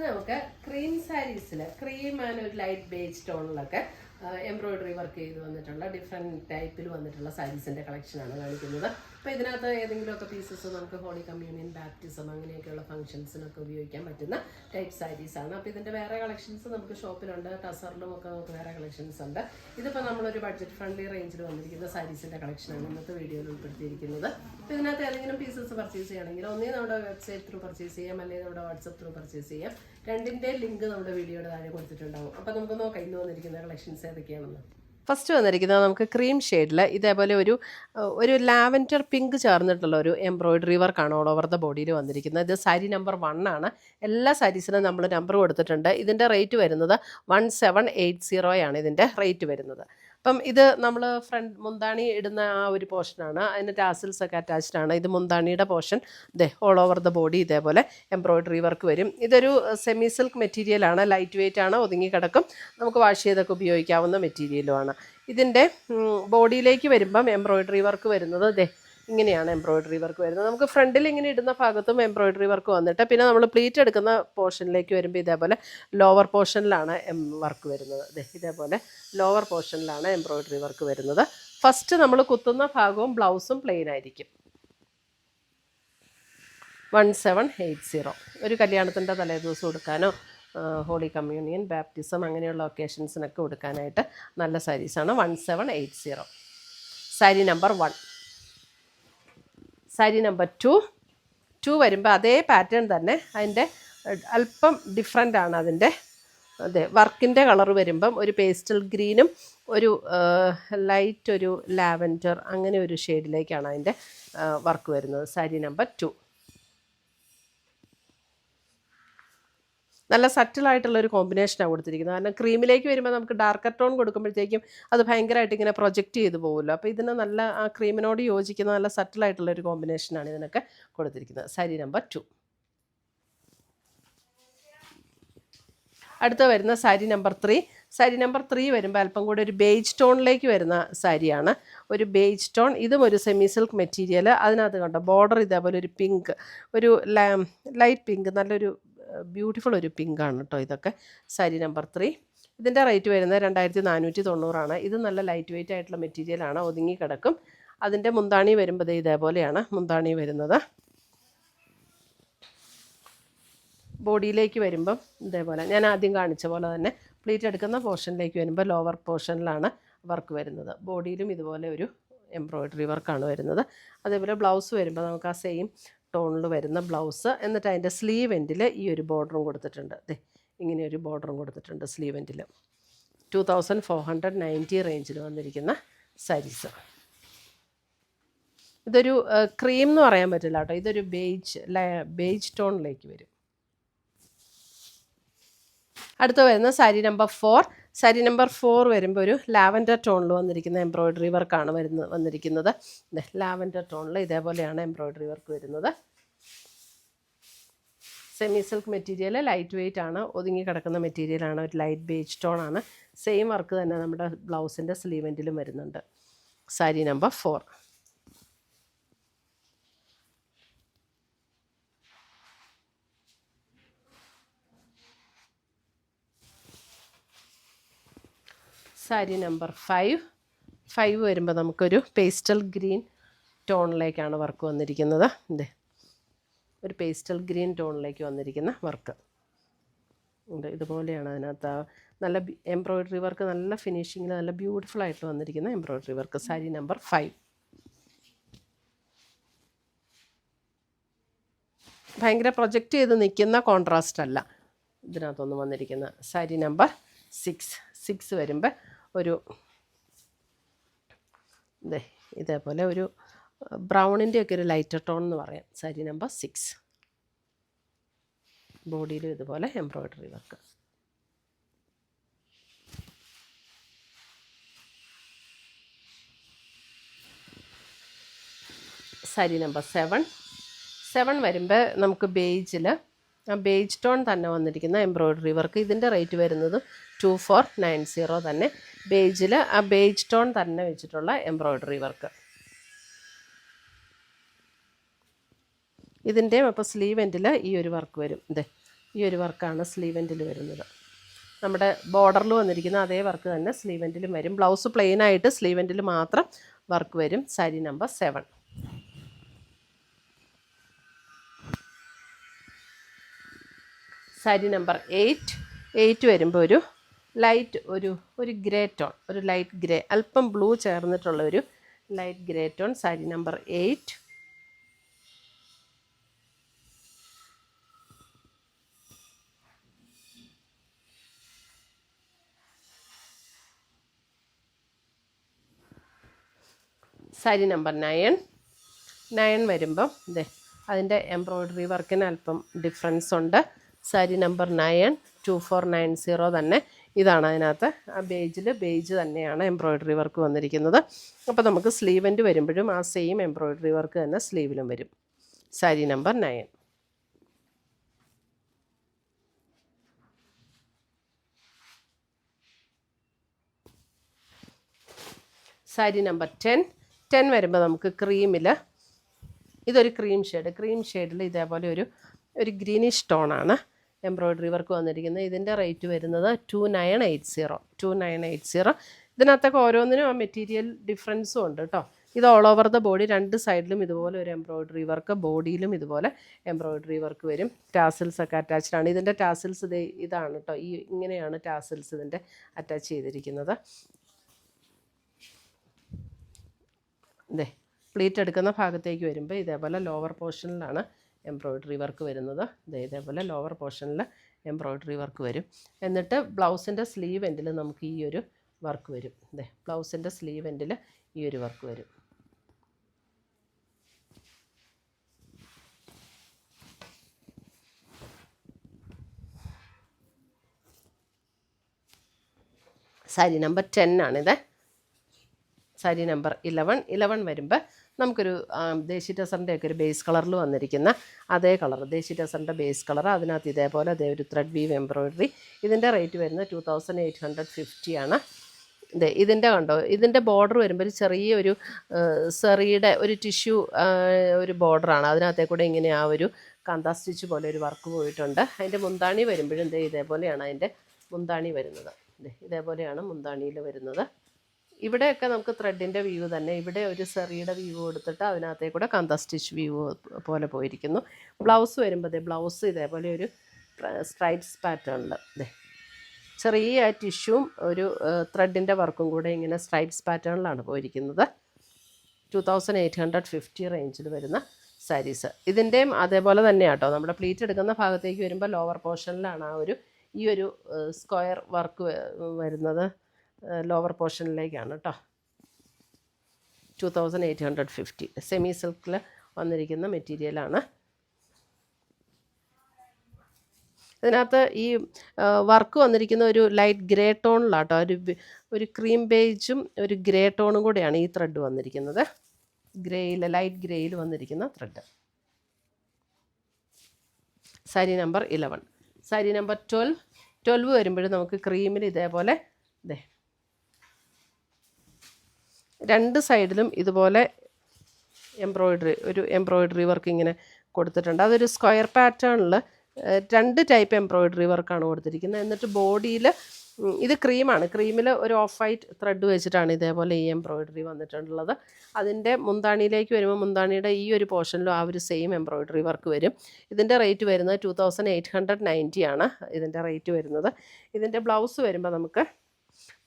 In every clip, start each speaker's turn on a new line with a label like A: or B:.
A: നമുക്ക് cream സാരീസിൽ cream and ഒരു light beige ടോണിലൊക്കെ embroidery work ചെയ്ത് വന്നിട്ടുള്ള ഡിഫറെൻറ്റ് ടൈപ്പിൽ വന്നിട്ടുള്ള സാരീസിൻ്റെ കളക്ഷനാണ് കാണിക്കുന്നത്. അപ്പോൾ ഇതിനകത്ത് ഏതെങ്കിലുമൊക്കെ പീസസ് നമുക്ക് ഹോളി കമ്മ്യൂണിയൻ, ബാപ്റ്റിസം അങ്ങനെയൊക്കെയുള്ള ഫംഗ്ഷൻസിനൊക്കെ ഉപയോഗിക്കാൻ പറ്റുന്ന ടൈപ്പ് സാരീസാണ്. അപ്പോൾ ഇതിൻ്റെ വേറെ കളക്ഷൻസ് നമുക്ക് ഷോപ്പിലുണ്ട്, ടസറിലും ഒക്കെ നമുക്ക് വേറെ കളക്ഷൻസ് ഉണ്ട്. ഇതിപ്പോൾ നമ്മളൊരു ബഡ്ജറ്റ് ഫ്രണ്ട്ലി റേഞ്ചിൽ വന്നിരിക്കുന്ന സാരീസിൻ്റെ കളക്ഷനാണ് ഇന്നത്തെ വീഡിയോയിൽ ഉൾപ്പെടുത്തിയിരിക്കുന്നത്. അപ്പോൾ ഇതിനകത്ത് ഏതെങ്കിലും പീസസ് പർച്ചേസ് ചെയ്യണമെങ്കിൽ ഒന്നേ നമ്മുടെ വെബ്സൈറ്റ് ത്രൂ പർച്ചേസ് ചെയ്യാം, അല്ലെങ്കിൽ നമ്മുടെ വാട്സപ്പ് ത്രൂ പർച്ചേസ് ചെയ്യാം. രണ്ടിൻ്റെ ലിങ്ക് നമ്മുടെ വീഡിയോയുടെ താഴെ കൊടുത്തിട്ടുണ്ടാകും. അപ്പോൾ നമുക്ക് നോക്കാം ഇന്ന് വന്നിരിക്കുന്ന കളക്ഷൻസ് ഏതൊക്കെയാണെന്ന്. ഫസ്റ്റ് വന്നിരിക്കുന്നത് നമുക്ക് ക്രീം ഷെയ്ഡിൽ ഇതേപോലെ ഒരു ലാവൻഡർ പിങ്ക് ചേർന്നിട്ടുള്ള ഒരു എംബ്രോയിഡറി വർക്കാണ് ഓൾ ഓവർ ദ ബോഡിയിൽ വന്നിരിക്കുന്നത്. ഇത് സാരി നമ്പർ 1 ആണ്. എല്ലാ സാരീസിനും നമ്മൾ നമ്പർ കൊടുത്തിട്ടുണ്ട്. ഇതിൻ്റെ റേറ്റ് വരുന്നത് 1780 ഇതിൻ്റെ റേറ്റ് വരുന്നത്. അപ്പം ഇത് നമ്മൾ മുന്താണി ഇടുന്ന ആ ഒരു പോർഷനാണ്. അതിന് ടാസിൽസ് ഒക്കെ അറ്റാച്ച്ഡ് ആണ്. ഇത് മുന്താണിയുടെ portion. All over the body ഇതേപോലെ എംബ്രോയിഡറി വർക്ക് വരും. ഇതൊരു സെമി സിൽക്ക് മെറ്റീരിയലാണ്, ലൈറ്റ് വെയ്റ്റ് ആണ്, ഒതുങ്ങി കിടക്കും, നമുക്ക് വാഷ് ചെയ്തൊക്കെ ഉപയോഗിക്കാവുന്ന മെറ്റീരിയലുമാണ്. ഇതിൻ്റെ ബോഡിയിലേക്ക് വരുമ്പം എംബ്രോയിഡറി വർക്ക് വരുന്നത് ഇങ്ങനെയാണ് എംബ്രോയിഡറി വർക്ക് വരുന്നത്. നമുക്ക് ഫ്രണ്ടിൽ ഇങ്ങനെ ഇടുന്ന ഭാഗത്തും എംബ്രോയിഡറി വർക്ക് വന്നിട്ട് പിന്നെ നമ്മൾ പ്ലീറ്റ് എടുക്കുന്ന പോർഷനിലേക്ക് വരുമ്പോൾ ഇതേപോലെ ലോവർ പോർഷനിലാണ് വർക്ക് വരുന്നത്. ഇതേപോലെ ലോവർ പോർഷനിലാണ് എംബ്രോയിഡറി വർക്ക് വരുന്നത്. ഫസ്റ്റ് നമ്മൾ കുത്തുന്ന ഭാഗവും ബ്ലൗസും പ്ലെയിൻ ആയിരിക്കും. 1780 ഒരു കല്യാണത്തിൻ്റെ തലേദിവസം കൊടുക്കാനോ ഹോളി കമ്മ്യൂണിയൻ, ബാപ്റ്റിസം അങ്ങനെയുള്ള ഒക്കേഷൻസിനൊക്കെ കൊടുക്കാനായിട്ട് നല്ല സാരീസാണ്. 1780. സാരി നമ്പർ 1. സാരി നമ്പർ 2 വരുമ്പോൾ അതേ പാറ്റേൺ തന്നെ, അതിൻ്റെ അല്പം ഡിഫറെൻ്റ് ആണ് അതിൻ്റെ. വർക്കിൻ്റെ കളർ വരുമ്പം ഒരു പേസ്റ്റൽ ഗ്രീനും ഒരു ലൈറ്റ് ഒരു ലാവൻഡർ അങ്ങനെ ഒരു ഷെയ്ഡിലേക്കാണ് അതിൻ്റെ വർക്ക് വരുന്നത്. സാരി നമ്പർ 2 നല്ല സറ്റിലായിട്ടുള്ളൊരു കോമ്പിനേഷനാണ് കൊടുത്തിരിക്കുന്നത്. കാരണം ക്രീമിലേക്ക് വരുമ്പോൾ നമുക്ക് ഡാർക്കർ ടോൺ കൊടുക്കുമ്പോഴത്തേക്കും അത് ഭയങ്കരമായിട്ട് ഇങ്ങനെ പ്രൊജക്റ്റ് ചെയ്ത് പോകുമല്ലോ. അപ്പോൾ ഇതിന് നല്ല ആ ക്രീമിനോട് യോജിക്കുന്ന നല്ല സറ്റിലായിട്ടുള്ളൊരു കോമ്പിനേഷനാണ് ഇതിനൊക്കെ കൊടുത്തിരിക്കുന്നത്. സാരി നമ്പർ 2. അടുത്ത വരുന്ന സാരി നമ്പർ 3. സാരി നമ്പർ 3 വരുമ്പോൾ അല്പം കൂടെ ഒരു ബേജ് ടോണിലേക്ക് വരുന്ന സാരിയാണ്. ഒരു ബേജ് ടോൺ, ഇതും ഒരു സെമി സിൽക്ക് മെറ്റീരിയൽ. അതിനകത്ത് കണ്ടോ ബോർഡർ ഇതേപോലെ ഒരു പിങ്ക്, ഒരു ലൈറ്റ് പിങ്ക്, നല്ലൊരു ബ്യൂട്ടിഫുൾ ഒരു പിങ്കാണ് കേട്ടോ ഇതൊക്കെ. സാരി നമ്പർ 3. ഇതിൻ്റെ റേറ്റ് വരുന്നത് 2490. ഇത് നല്ല ലൈറ്റ് വെയ്റ്റ് ആയിട്ടുള്ള മെറ്റീരിയലാണ്, ഒതുങ്ങി കിടക്കും. അതിൻ്റെ മുന്താണി വരുമ്പോൾ ഇതേപോലെയാണ് മുന്താണി വരുന്നത്. ബോഡിയിലേക്ക് വരുമ്പം ഇതേപോലെ ഞാൻ ആദ്യം കാണിച്ച പോലെ തന്നെ പ്ലീറ്റ് എടുക്കുന്ന പോർഷനിലേക്ക് വരുമ്പോൾ ലോവർ പോർഷനിലാണ് വർക്ക് വരുന്നത്. ബോഡിയിലും ഇതുപോലെ ഒരു എംബ്രോയിഡറി വർക്കാണ് വരുന്നത്. അതേപോലെ ബ്ലൗസ് വരുമ്പോൾ നമുക്ക് ആ സെയിം ടോണിൽ വരുന്ന ബ്ലൗസ്, എന്നിട്ട് അതിൻ്റെ സ്ലീവ് എൻഡിൽ ഈ ഒരു ബോർഡറും കൊടുത്തിട്ടുണ്ട്. ഇങ്ങനെ ഒരു ബോർഡറും കൊടുത്തിട്ടുണ്ട് സ്ലീവ് എൻഡിൽ. 2490 റേഞ്ചിൽ വന്നിരിക്കുന്ന സാരീസ്. ഇതൊരു ക്രീം എന്ന് പറയാൻ പറ്റില്ല കേട്ടോ, ഇതൊരു ബേജ് ടോണിലേക്ക് വരും. അടുത്ത വരുന്ന സാരി നമ്പർ 4. സാരി നമ്പർ 4 വരുമ്പോൾ ഒരു ലാവൻഡർ ടോണിൽ വന്നിരിക്കുന്ന എംബ്രോയിഡറി വർക്കാണ് വന്നിരിക്കുന്നത്. ലാവൻഡർ ടോണിൽ ഇതേപോലെയാണ് എംബ്രോയിഡറി വർക്ക് വരുന്നത്. Semi silk material, light weight ആണ്, ഒതുങ്ങി കിടക്കുന്ന മെറ്റീരിയലാണ്, ഒരു ലൈറ്റ് ബേജ് ടോണാണ്. സെയിം വർക്ക് തന്നെ നമ്മുടെ ബ്ലൗസിൻ്റെ സ്ലീവ് എൻഡിലും വരുന്നുണ്ട്. സാരി നമ്പർ 4. സാരി നമ്പർ 5 വരുമ്പോൾ നമുക്കൊരു പേസ്റ്റൽ ഗ്രീൻ ടോണിലേക്കാണ് വർക്ക് വന്നിരിക്കുന്നത്. ഒരു പേസ്റ്റൽ ഗ്രീൻ ടോണിലേക്ക് വന്നിരിക്കുന്ന വർക്ക് ഉണ്ട്. ഇതുപോലെയാണ് അതിനകത്ത് നല്ല എംബ്രോയിഡറി വർക്ക്, നല്ല ഫിനിഷിങ്ങിൽ നല്ല ബ്യൂട്ടിഫുൾ ആയിട്ട് വന്നിരിക്കുന്ന എംബ്രോയിഡറി വർക്ക്. സാരി നമ്പർ 5. ഭയങ്കര പ്രൊജക്റ്റ് ചെയ്ത് നിൽക്കുന്ന കോൺട്രാസ്റ്റ് അല്ല ഇതിനകത്തൊന്നും വന്നിരിക്കുന്ന. സാരി നമ്പർ 6 വരുമ്പോൾ ഒരു ഇതേപോലെ ഒരു ബ്രൗണിൻ്റെ ഒക്കെ ഒരു ലൈറ്റർ ടോൺ എന്ന് പറയാം. സാരി നമ്പർ 6. ബോഡിയിലും ഇതുപോലെ എംബ്രോയിഡറി വർക്ക്. സാരി നമ്പർ 7 വരുമ്പോൾ നമുക്ക് ബേജിൽ ആ ബേജ് ടോൺ തന്നെ വന്നിരിക്കുന്ന എംബ്രോയിഡറി വർക്ക്. ഇതിൻ്റെ റേറ്റ് വരുന്നത് 2490 തന്നെ. ബേജിൽ ആ ബേജ് ടോൺ തന്നെ വെച്ചിട്ടുള്ള എംബ്രോയിഡറി വർക്ക്. ഇതിൻ്റെ അപ്പോൾ സ്ലീവ് എൻഡിൽ ഈ ഒരു വർക്ക് വരും. ഈ ഒരു വർക്കാണ് സ്ലീവ് എൻഡിൽ വരുന്നത്. നമ്മുടെ ബോർഡറിൽ വന്നിരിക്കുന്ന അതേ വർക്ക് തന്നെ സ്ലീവ് എൻഡിലും വരും. ബ്ലൗസ് പ്ലെയിൻ ആയിട്ട് സ്ലീവ് എൻഡിൽ മാത്രം വർക്ക് വരും. സാരി നമ്പർ 7. സാരി നമ്പർ 8 വരുമ്പോൾ ഒരു ലൈറ്റ് ഒരു ഗ്രേ ടോൺ, ഒരു ലൈറ്റ് ഗ്രേ, അല്പം ബ്ലൂ ചേർന്നിട്ടുള്ള ഒരു light grey tone. Sari number 8. Sari number 9 വരുമ്പം അതിൻ്റെ എംബ്രോയ്ഡറി വർക്കിന് അല്പം ഡിഫറൻസ് ഉണ്ട്. സാരി നമ്പർ 9 2490 തന്നെ. ഇതാണ് അതിനകത്ത് ആ ബേജ് തന്നെയാണ് എംബ്രോയ്ഡറി വർക്ക് വന്നിരിക്കുന്നത്. അപ്പോൾ നമുക്ക് സ്ലീവ് എൻഡ് വരുമ്പോഴും ആ സെയിം എംബ്രോയ്ഡറി വർക്ക് തന്നെ സ്ലീവിലും വരും. സാരി നമ്പർ 9. സാരി നമ്പർ 10 വരുമ്പോൾ നമുക്ക് ക്രീമിൽ, ഇതൊരു ക്രീം ഷെയ്ഡിൽ ഇതേപോലെ ഒരു ഗ്രീനിഷ് ടോണാണ് എംബ്രോയ്ഡറി വർക്ക് വന്നിരിക്കുന്നത്. ഇതിൻ്റെ റേറ്റ് വരുന്നത് 2980. ഇതിനകത്തൊക്കെ ഓരോന്നിനും ആ മെറ്റീരിയൽ ഡിഫറൻസും ഉണ്ട് കേട്ടോ. ഇത് ഓൾ ഓവർ ദ ബോഡി, 2 സൈഡിലും ഇതുപോലെ ഒരു എംബ്രോയ്ഡറി വർക്ക്, ബോഡിയിലും ഇതുപോലെ എംബ്രോയ്ഡറി വർക്ക് വരും. ടാസിൽസ് ഒക്കെ അറ്റാച്ച്ഡ് ആണ്. ഇതിൻ്റെ ടാസിൽസ് ഇതാണ് കേട്ടോ, ഇങ്ങനെയാണ് ടാസിൽസ് ഇതിൻ്റെ അറ്റാച്ച് ചെയ്തിരിക്കുന്നത്. പ്ലീറ്റ് എടുക്കുന്ന ഭാഗത്തേക്ക് വരുമ്പോൾ ഇതേപോലെ ലോവർ പോർഷനിലാണ് എംബ്രോയ്ഡറി വർക്ക് വരുന്നത്. ഇതേപോലെ ലോവർ പോർഷനിൽ എംബ്രോയ്ഡറി വർക്ക് വരും. എന്നിട്ട് ബ്ലൗസിൻ്റെ സ്ലീവ് എൻഡിൽ നമുക്ക് ഈ ഒരു വർക്ക് വരും. ബ്ലൗസിൻ്റെ സ്ലീവ് എൻഡിൽ ഈ ഒരു വർക്ക് വരും. സാരി നമ്പർ 10 ആണിത്. സാരി നമ്പർ 11 വരുമ്പോൾ നമുക്കൊരു ദേശി ടസറിൻ്റെ ഒക്കെ ഒരു ബേസ് കളറിൽ വന്നിരിക്കുന്ന അതേ കളർ, ദേശി ടസറിൻ്റെ ബേസ് കളർ, അതിനകത്ത് ഇതേപോലെ ഒരു ത്രെഡ് വീവ് എംബ്രോയ്ഡറി. ഇതിൻ്റെ റേറ്റ് വരുന്നത് 2850 ആണ്. ഇതിൻ്റെ കണ്ടോ, ഇതിൻ്റെ ബോർഡർ വരുമ്പോൾ ചെറിയൊരു സെറിയുടെ ഒരു ടിഷ്യൂ ഒരു ബോർഡറാണ്. അതിനകത്തേ കൂടെ ഇങ്ങനെ ആ ഒരു കാന്താ സ്റ്റിച്ച് പോലെ ഒരു വർക്ക് പോയിട്ടുണ്ട്. അതിൻ്റെ മുന്താണി വരുമ്പോഴും ഇതേപോലെയാണ് അതിൻ്റെ മുന്താണി വരുന്നത്. ഇതേപോലെയാണ് മുന്താണിയിൽ വരുന്നത്. ഇവിടെയൊക്കെ നമുക്ക് ത്രെഡിൻ്റെ വ്യൂ തന്നെ, ഇവിടെ ഒരു സെറിയുടെ വ്യൂ കൊടുത്തിട്ട് അതിനകത്തേ കൂടെ കാന്താ സ്റ്റിച്ച് വ്യൂ പോലെ പോയിരിക്കുന്നു. ബ്ലൗസ് വരുമ്പോൾ ബ്ലൗസ് ഇതേപോലെ ഒരു സ്ട്രൈപ്സ് പാറ്റേണിൽ ചെറിയ ടിഷ്യൂവും ഒരു ത്രെഡിൻ്റെ വർക്കും കൂടെ ഇങ്ങനെ സ്ട്രൈപ്സ് പാറ്റേണിലാണ് പോയിരിക്കുന്നത്. 2850 റേഞ്ചിൽ വരുന്ന സാരീസ്. ഇതിൻ്റെയും അതേപോലെ തന്നെയാണ് കേട്ടോ. നമ്മുടെ പ്ലീറ്റ് എടുക്കുന്ന ഭാഗത്തേക്ക് വരുമ്പോൾ ലോവർ പോർഷനിലാണ് ഈ ഒരു സ്ക്വയർ വർക്ക് വരുന്നത്. ലോവർ പോർഷനിലേക്കാണ് കേട്ടോ. 2850 സെമി സിൽക്കിൽ വന്നിരിക്കുന്ന മെറ്റീരിയലാണ്. ഇതിനകത്ത് ഈ വർക്ക് വന്നിരിക്കുന്ന ഒരു ലൈറ്റ് ഗ്രേ ടോണിലാട്ടോ, ഒരു ക്രീം ബേജും ഒരു ഗ്രേ ടോണും കൂടെയാണ് ഈ ത്രെഡ് വന്നിരിക്കുന്നത്. ലൈറ്റ് ഗ്രേയിൽ വന്നിരിക്കുന്ന thread. Sari number 11. Sari number 12 വരുമ്പോഴും നമുക്ക് ക്രീമിൽ ഇതേപോലെ 2 സൈഡിലും ഇതുപോലെ എംബ്രോയ്ഡറി വർക്ക് ഇങ്ങനെ കൊടുത്തിട്ടുണ്ട്. അതൊരു സ്ക്വയർ പാറ്റേണിൽ 2 ടൈപ്പ് എംബ്രോയ്ഡറി വർക്കാണ് കൊടുത്തിരിക്കുന്നത്. എന്നിട്ട് ബോഡിയിൽ ഇത് ക്രീമാണ്. ക്രീമിൽ ഒരു ഓഫ് വൈറ്റ് ത്രെഡ് വെച്ചിട്ടാണ് ഇതേപോലെ ഈ എംബ്രോയ്ഡറി വന്നിട്ടുള്ളത്. അതിൻ്റെ മുന്താണിയിലേക്ക് വരുമ്പോൾ മുന്താണിയുടെ ഈ ഒരു പോർഷനിലും ആ ഒരു സെയിം എംബ്രോയ്ഡറി വർക്ക് വരും. ഇതിൻ്റെ റേറ്റ് വരുന്നത് 2890 ആണ് ഇതിൻ്റെ റേറ്റ് വരുന്നത്. ഇതിൻ്റെ ബ്ലൗസ് വരുമ്പോൾ നമുക്ക്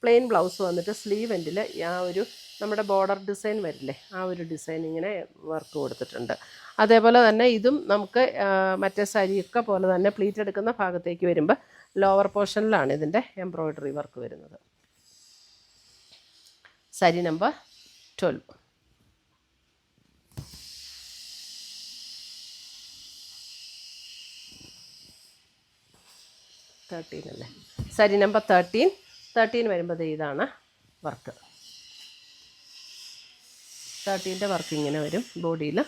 A: പ്ലെയിൻ ബ്ലൗസ് വന്നിട്ട് സ്ലീവ് എൻഡിൽ ആ ഒരു നമ്മുടെ ബോർഡർ ഡിസൈൻ വരില്ലേ, ആ ഒരു ഡിസൈൻ ഇങ്ങനെ വർക്ക് കൊടുത്തിട്ടുണ്ട്. അതേപോലെ തന്നെ ഇതും നമുക്ക് മറ്റേ സാരിയൊക്കെ പോലെ തന്നെ പ്ലീറ്റ് എടുക്കുന്ന ഭാഗത്തേക്ക് വരുമ്പോൾ ലോവർ പോർഷനിലാണ് ഇതിൻ്റെ എംബ്രോയ്ഡറി വർക്ക് വരുന്നത്. സാരി നമ്പർ 12. 13 അല്ലേ. സാരി നമ്പർ 13 വരുമ്പോൾ ഇതാണ് വർക്ക്. 13ൻ്റെ വർക്ക് ഇങ്ങനെ വരും ബോഡിയിൽ.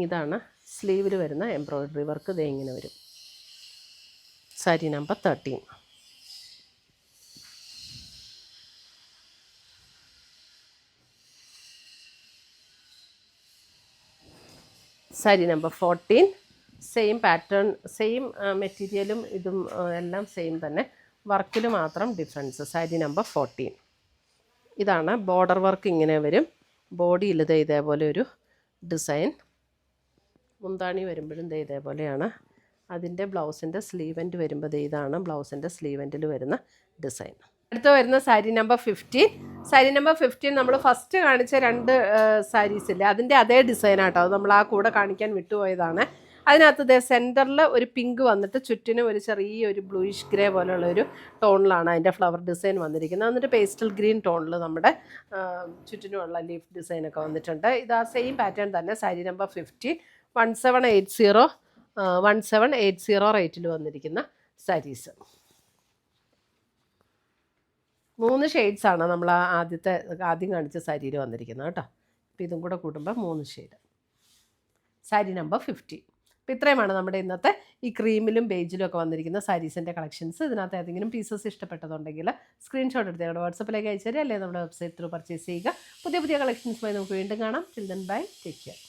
A: ഇതാണ് സ്ലീവിൽ വരുന്ന എംബ്രോയ്ഡറി വർക്ക്. ഇങ്ങനെ വരും. Sari number 13. Sari number 14, same pattern, same മെറ്റീരിയലും ഇതും എല്ലാം സെയിം തന്നെ, വർക്കിൽ മാത്രം ഡിഫറൻസ്. സാരി നമ്പർ 14 ഇതാണ്. ബോർഡർ വർക്ക് ഇങ്ങനെ വരും. ബോഡിയിൽ ഇതേപോലെ ഒരു ഡിസൈൻ. മുന്താണി വരുമ്പോഴും ഇതേപോലെയാണ്. അതിൻ്റെ ബ്ലൗസിൻ്റെ സ്ലീവെൻ്റ് വരുമ്പോൾ ഇതാണ് ബ്ലൗസിൻ്റെ സ്ലീവെൻറ്റിൽ വരുന്ന ഡിസൈൻ. അടുത്ത് വരുന്ന സാരി നമ്പർ 15. സാരി നമ്പർ 15 നമ്മൾ ഫസ്റ്റ് കാണിച്ച 2 സാരീസില്ലേ അതിൻ്റെ അതേ ഡിസൈനാട്ടോ. അത് നമ്മൾ ആ കൂടെ കാണിക്കാൻ വിട്ടുപോയതാണ്. അതിനകത്ത് സെൻറ്ററിൽ ഒരു പിങ്ക് വന്നിട്ട് ചുറ്റിനും ഒരു ചെറിയൊരു ബ്ലൂയിഷ് ഗ്രേ പോലെയുള്ളൊരു ടോണിലാണ് അതിൻ്റെ ഫ്ലവർ ഡിസൈൻ വന്നിരിക്കുന്നത്. എന്നിട്ട് പേസ്റ്റൽ ഗ്രീൻ ടോണിൽ നമ്മുടെ ചുറ്റിനുമുള്ള ലീഫ് ഡിസൈനൊക്കെ വന്നിട്ടുണ്ട്. ഇത് ആ സെയിം പാറ്റേൺ തന്നെ. സാരി നമ്പർ 15 1780 റേറ്റിൽ വന്നിരിക്കുന്ന സാരീസ്. 3 ഷെയ്ഡ്സാണ് നമ്മൾ ആദ്യം കാണിച്ച സാരിയിൽ വന്നിരിക്കുന്നത് കേട്ടോ. അപ്പോൾ ഇതും കൂടെ കൂട്ടുമ്പോൾ 3 ഷെയ്ഡ്. സാരി നമ്പർ 50. അപ്പോൾ ഇത്രയുമാണ് നമ്മുടെ ഇന്നത്തെ ഈ ക്രീമിലും ബേജിലും ഒക്കെ വന്നിരിക്കുന്ന സാരീസിൻ്റെ കളക്ഷൻസ്. ഇതിനകത്ത് ഏതെങ്കിലും പീസസ് ഇഷ്ടപ്പെട്ടതുണ്ടെങ്കിൽ സ്ക്രീൻഷോട്ട് എടുത്ത് ഞങ്ങളുടെ വാട്സപ്പിലേക്ക് അയച്ചു തരിക, അല്ലെങ്കിൽ നമ്മുടെ വെബ്സൈറ്റ് ത്രൂ പർച്ചേസ് ചെയ്യുക. പുതിയ കളക്ഷൻസുമായി നമുക്ക് വീണ്ടും കാണാം. Till then bye, take care.